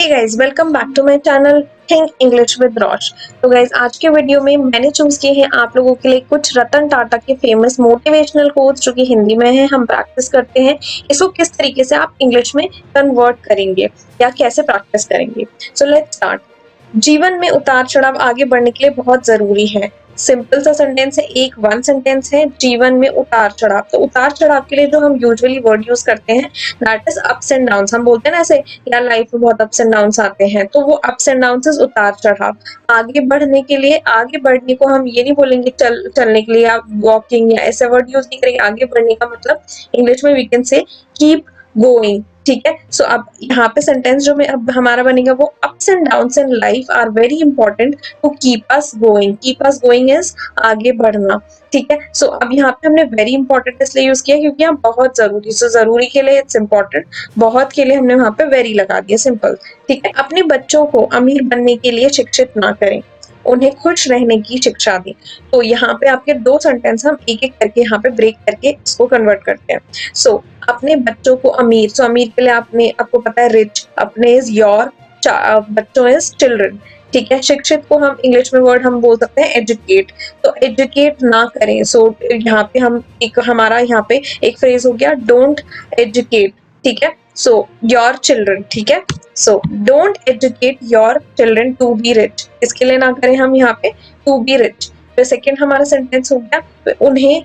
Hey guys, welcome back to my channel think English with Rosh. तो guys, आज के video में मैंने चूज किए हैं आप लोगों के लिए कुछ रतन टाटा के फेमस मोटिवेशनल कोट्स जो कि हिंदी में है। हम प्रैक्टिस करते हैं इसको किस तरीके से आप इंग्लिश में कन्वर्ट करेंगे या कैसे प्रैक्टिस करेंगे। So let's start. जीवन में उतार चढ़ाव आगे बढ़ने के लिए बहुत जरूरी है। सिंपल सा सेंटेंस है, एक वन सेंटेंस है। जीवन में उतार चढ़ाव, तो उतार चढ़ाव के लिए जो हम यूजुअली वर्ड यूज करते हैं that is ups and downs. हम बोलते हैं ना ऐसे, या लाइफ में बहुत अप्स एंड डाउन्स आते हैं, तो वो अप्स एंड डाउन्स इज उतार चढ़ाव। आगे बढ़ने के लिए, आगे बढ़ने को हम ये नहीं बोलेंगे चलने के लिए या वॉकिंग या ऐसे वर्ड यूज नहीं करेंगे। आगे बढ़ने का मतलब इंग्लिश में we can say keep going. ठीक है, सो अब यहाँ पे सेंटेंस जो में अब हमारा बनेगा वो ups and downs in life are very important to keep us going. Keep us going is आगे बढ़ना। ठीक है, सो अब यहाँ पे हमने वेरी इंपॉर्टेंट इसलिए यूज किया क्योंकि यहाँ बहुत जरूरी, सो जरूरी के लिए इट्स इंपॉर्टेंट, बहुत के लिए हमने वहां पे वेरी लगा दिया, सिंपल। ठीक है, अपने बच्चों को अमीर बनने के लिए शिक्षित ना करें, उन्हें खुश रहने की शिक्षा दें। तो यहाँ पे आपके दो सेंटेंस हम एक एक करके यहाँ पे ब्रेक करके इसको कन्वर्ट करते हैं। सो अपने बच्चों को अमीर, सो अमीर के लिए आपने, आपको पता है रिच, अपने इज योर, बच्चों इज चिल्ड्रन। ठीक है, शिक्षित को हम इंग्लिश में वर्ड हम बोल सकते हैं एजुकेट, तो एजुकेट ना करें। सो यहाँ पे हम एक, हमारा यहाँ पे एक फ्रेज हो गया डोंट एजुकेट। ठीक है, सो योर चिल्ड्रन। ठीक है, so don't educate your children to be rich, इसके लिए ना करें हम यहाँ पे टू बी रिच। तो सेकेंड हमारा सेंटेंस हो गया उन्हें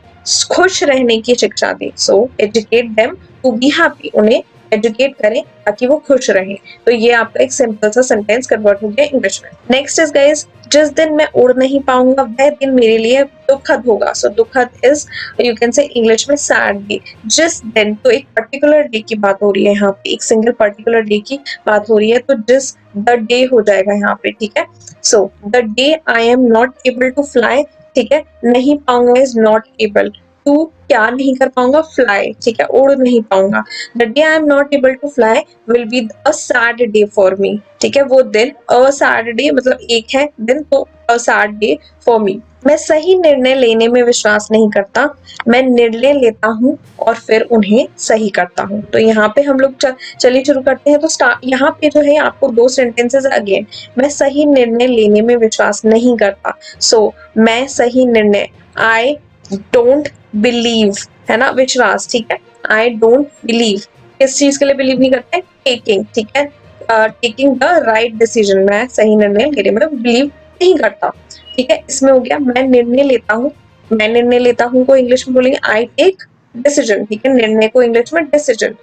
खुश रहने की शिक्षा दें। So educate them to be happy, उन्हें एजुकेट करें ताकि वो खुश रहें। तो ये आपका एक सिंपल सा सेंटेंस कन्वर्ट हो गया इंग्लिश में। नेक्स्ट इज गाइस, जिस दिन मैं उड़ नहीं पाऊंगा वह दिन मेरे लिए दुखद होगा। सो दुखद इज, यू कैन से इंग्लिश में सैड डे। जिस दिन, तो एक पर्टिकुलर डे की बात हो रही है यहाँ पे, एक सिंगल पर्टिकुलर डे की बात हो रही है, तो जिस द डे हो जाएगा यहाँ पे। ठीक है, so the day I am not able to fly. ठीक है, नहीं पाऊंगा इज नॉट एबल टू, क्या नहीं कर पाऊंगा, फ्लाई। ठीक है, उड़ नहीं पाऊंगा। The day I am not able to fly will be a sad day for me. ठीक है, वो दिन, अ सैड डे मतलब एक है दिन, तो अ सैड डे फॉर मी। मैं सही निर्णय लेने में विश्वास नहीं करता, मैं निर्णय लेता हूँ और फिर उन्हें सही करता हूँ। तो यहाँ पे हम लोग चलिए शुरू करते हैं। तो स्टार्ट यहाँ पे जो है आपको दो सेंटेंसेस अगेन, मैं सही निर्णय लेने में विश्वास नहीं करता। सो मैं सही निर्णय, आई डोंट बिलीव, है ना, विश्वास। ठीक है, आई डोंट बिलीव, किस चीज के लिए बिलीव नहीं करते, टेकिंग। ठीक है, टेकिंग द राइट डिसीजन, मैं सही निर्णय लेने में बिलीव नहीं करता। ठीक है, इसमें हो गया मैं निर्णय लेता हूँ। मैं निर्णय लेता हूँ को इंग्लिश में बोलेंगे आई टेक डिसीजन। ठीक है, निर्णय को इंग्लिश में डिसीजन।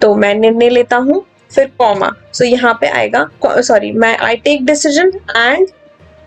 तो मैं निर्णय लेता हूँ, फिर कॉमा, सो यहाँ पे आएगा, सॉरी, मैं I take decision and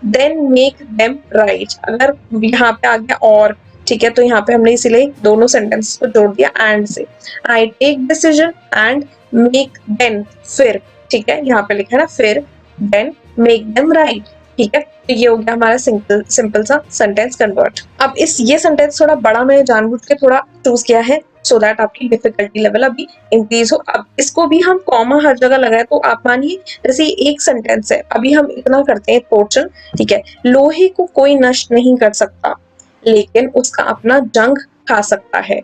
then make them right. अगर यहाँ पे आ गया और, ठीक है, तो यहाँ पे हमने इसीलिए दोनों सेंटेंस को जोड़ दिया एंड से। I take decision and make then, फिर। ठीक है, यहाँ पे लिखा है ना फिर, देन मेक देम राइट। ठीक है, तो ये हो गया हमारा सिंपल सा सेंटेंस कन्वर्ट। अब ये सेंटेंस थोड़ा बड़ा मैंने जानबूझ के थोड़ा चूज किया है सो दैट आपकी डिफिकल्टी लेवल अभी इंक्रीज हो। अब इसको भी हम कॉमा हर जगह लगाए, तो आप मानिए जैसे एक सेंटेंस है, अभी हम इतना करते हैं पोर्शन। ठीक है, लोहे को कोई नष्ट नहीं कर सकता लेकिन उसका अपना जंग खा सकता है,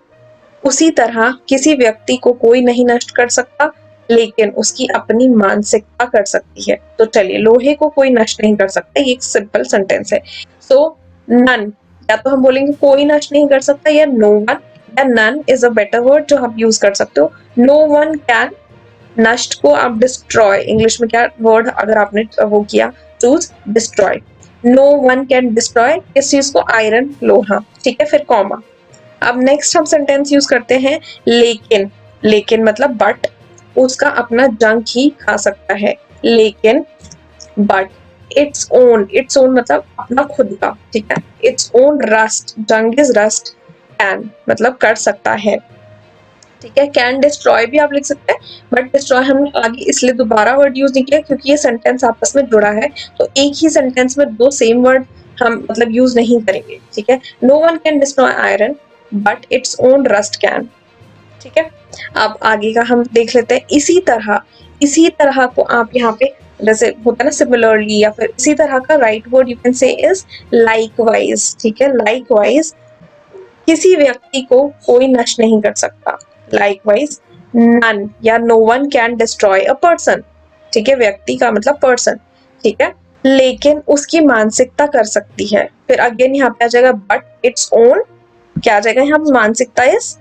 उसी तरह किसी व्यक्ति को कोई नहीं नष्ट कर सकता लेकिन उसकी अपनी मानसिकता कर सकती है। तो चलिए, लोहे को कोई नष्ट नहीं कर सकता, ये एक सिंपल सेंटेंस है। सो नन, या तो हम बोलेंगे कोई नष्ट नहीं कर सकता, या नो वन, या none is a better word जो आप यूज कर सकते हो। नो वन कैन, नष्ट को आप डिस्ट्रॉय, इंग्लिश में क्या वर्ड अगर आपने वो किया choose, destroy. No one can destroy किस चीज को, आयरन, लोहा। ठीक है, फिर कॉमा। अब नेक्स्ट हम सेंटेंस यूज करते हैं लेकिन। लेकिन मतलब बट, उसका अपना जंग ही खा सकता है, लेकिन but its own, its own मतलब अपना खुद का। ठीक है, इट्स ओन रस्ट, जंग इज रस्ट, कैन मतलब कर सकता है। ठीक है, कैन डिस्ट्रॉय भी आप लिख सकते हैं, बट डिस्ट्रॉय हमने आगे इसलिए दोबारा वर्ड यूज नहीं किया क्योंकि ये सेंटेंस आपस में जुड़ा है, तो एक ही सेंटेंस में दो सेम वर्ड हम मतलब यूज नहीं करेंगे। ठीक है, no one can destroy iron but its own rust can. ठीक है, अब आगे का हम देख लेते हैं। इसी तरह को आप यहाँ पे जैसे होता है ना सिमिलरली, या फिर इसी तरह का राइट वर्ड यू कैन से इज लाइकवाइज। ठीक है, लाइकवाइज किसी व्यक्ति को कोई नष्ट नहीं कर सकता। लाइकवाइज नन या no one can destroy a person. ठीक है, व्यक्ति का मतलब पर्सन, ठीक है, लेकिन उसकी मानसिकता कर सकती है। फिर अगेन यहाँ पे आ जाएगा बट इट्स ओन, क्या आ जाएगा यहाँ पे मानसिकता इज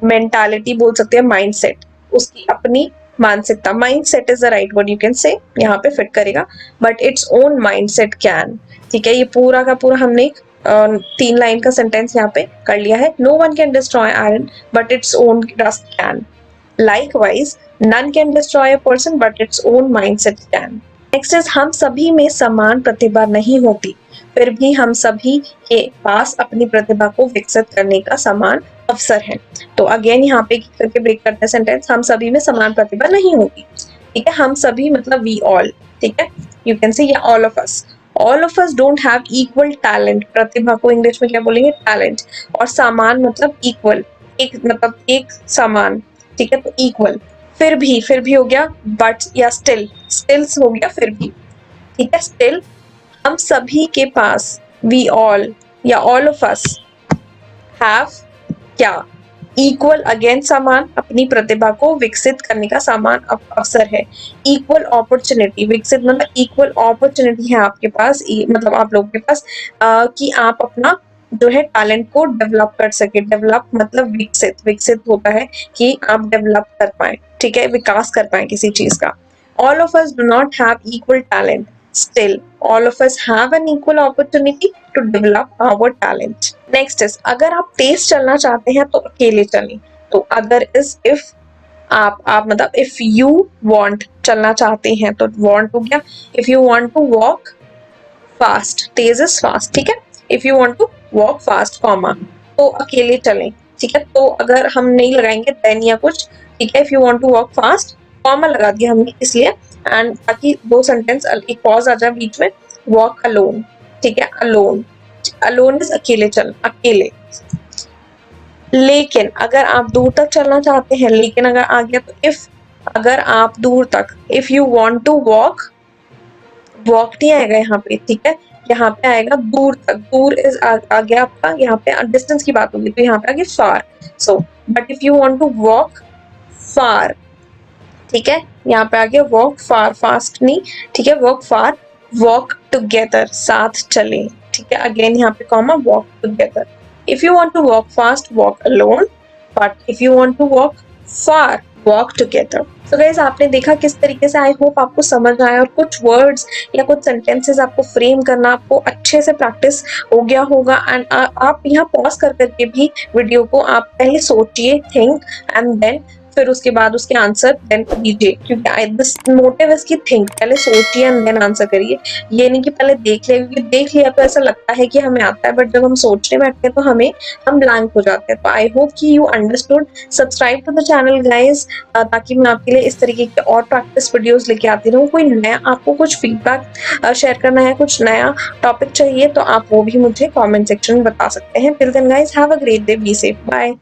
मेंटालिटी बोल सकते हैं, माइंडसेट, उसकी अपनी मानसिकता, mindset is the right word you can से, यहाँ पे फिट करेगा, but its own mindset can, ठीक है। ये पूरा का पूरा हमने 3 लाइन का सेंटेंस यहाँ पे कर लिया है। No one can destroy iron but its own rust can, likewise none can destroy a person but its own mindset can. Next is हम सभी में समान प्रतिभा नहीं होती, फिर भी हम सभी के पास अपनी प्रतिभा को विकसित करने का समान अवसर है। तो अगेन यहाँ पे करके ब्रेक करते हैं सेंटेंस, हम सभी में समान प्रतिभा नहीं होती, ठीक है, हम सभी मतलब वी ऑल, ठीक है, you can say all of us don't have equal talent, प्रतिभा को इंग्लिश में क्या बोलेंगे, टैलेंट, और समान मतलब इक्वल, एक मतलब एक समान, ठीक है, तो इक्वल। फिर भी हो गया बट या स्टिल, स्टिल्स हो गया फिर भी, ठीक है, स्टिल हम सभी के पास, वी ऑल या ऑल ऑफ अस हैव क्या, इक्वल, अगेन समान, अपनी प्रतिभा को विकसित करने का समान अवसर है, इक्वल अपॉर्चुनिटी, विकसित मतलब इक्वल अपॉर्चुनिटी है आपके पास, मतलब आप लोगों के पास कि आप अपना जो है टैलेंट को डेवलप कर सके। डेवलप मतलब विकसित, विकसित होता है कि आप डेवलप कर पाए, ठीक है, विकास कर पाए किसी चीज का। All of us do not have equal talent, still all of us have an equal opportunity to develop our talent. Next is अगर आप तेज चलना चाहते हैं तो अकेले चलें, तो अगर इस if आप मतलब if you want चलना चाहते हैं तो want हो गया, if you want to walk fast, Tej is fast, ठीक है, if you want to walk fast comma, तो अकेले चलें, ठीक है, तो अगर हम नहीं लगाएंगे then या कुछ, ठीक है, if you want to walk fast comma लगा दिया हमने इसलिए, एंड ताकि 2 सेंटेंस एक पॉज आ जाए बीच में, वॉक अलोन, ठीक है, अलोन, अलोन इज अकेले चल, अकेले। लेकिन अगर आप दूर तक चलना चाहते हैं, लेकिन अगर आ गया तो इफ, अगर आप दूर तक, if you want to walk, walk नहीं आएगा यहाँ पे, ठीक है, यहाँ पे आएगा दूर तक, दूर इज आ गया आपका, यहाँ पे डिस्टेंस की बात होगी तो यहाँ पे आ गया far, so but if you want to walk far, ठीक है, यहाँ पे आगे वॉक फार, फास्ट नहीं, ठीक है, वॉक फार, वॉक टुगेदर, साथ चले, ठीक है, अगेन यहाँ पे comma, walk together. If you want to walk fast walk alone, but if you want to walk far walk together. So guys आपने देखा किस तरीके से, आई होप आपको समझ आया और कुछ वर्ड्स या कुछ सेंटेंसेस आपको फ्रेम करना आपको अच्छे से प्रैक्टिस हो गया होगा। एंड आप यहाँ पॉज कर करके भी वीडियो को आप पहले सोचिए, थिंक एंड देन फिर उसके बाद उसके आंसर देन दीजिए, क्योंकि दिस मोटिव इसकी थिंक, पहले सोचिए एंड देन आंसर करिए, ये नहीं कि पहले देख ले, क्योंकि देख लिया तो ऐसा लगता है कि हमें आता है, बट जब हम सोचने बैठते हैं तो हम ब्लैंक हो जाते हैं। तो आई होप कि you understood. Subscribe to the channel guys, ताकि मैं आपके लिए इस तरीके के और प्रैक्टिस वीडियोस लेके आती रहूँ। कोई नया आपको कुछ फीडबैक शेयर करना है, कुछ नया टॉपिक चाहिए तो आप वो भी मुझे कॉमेंट सेक्शन में बता सकते हैं। Till then guys have a great day, be safe, bye.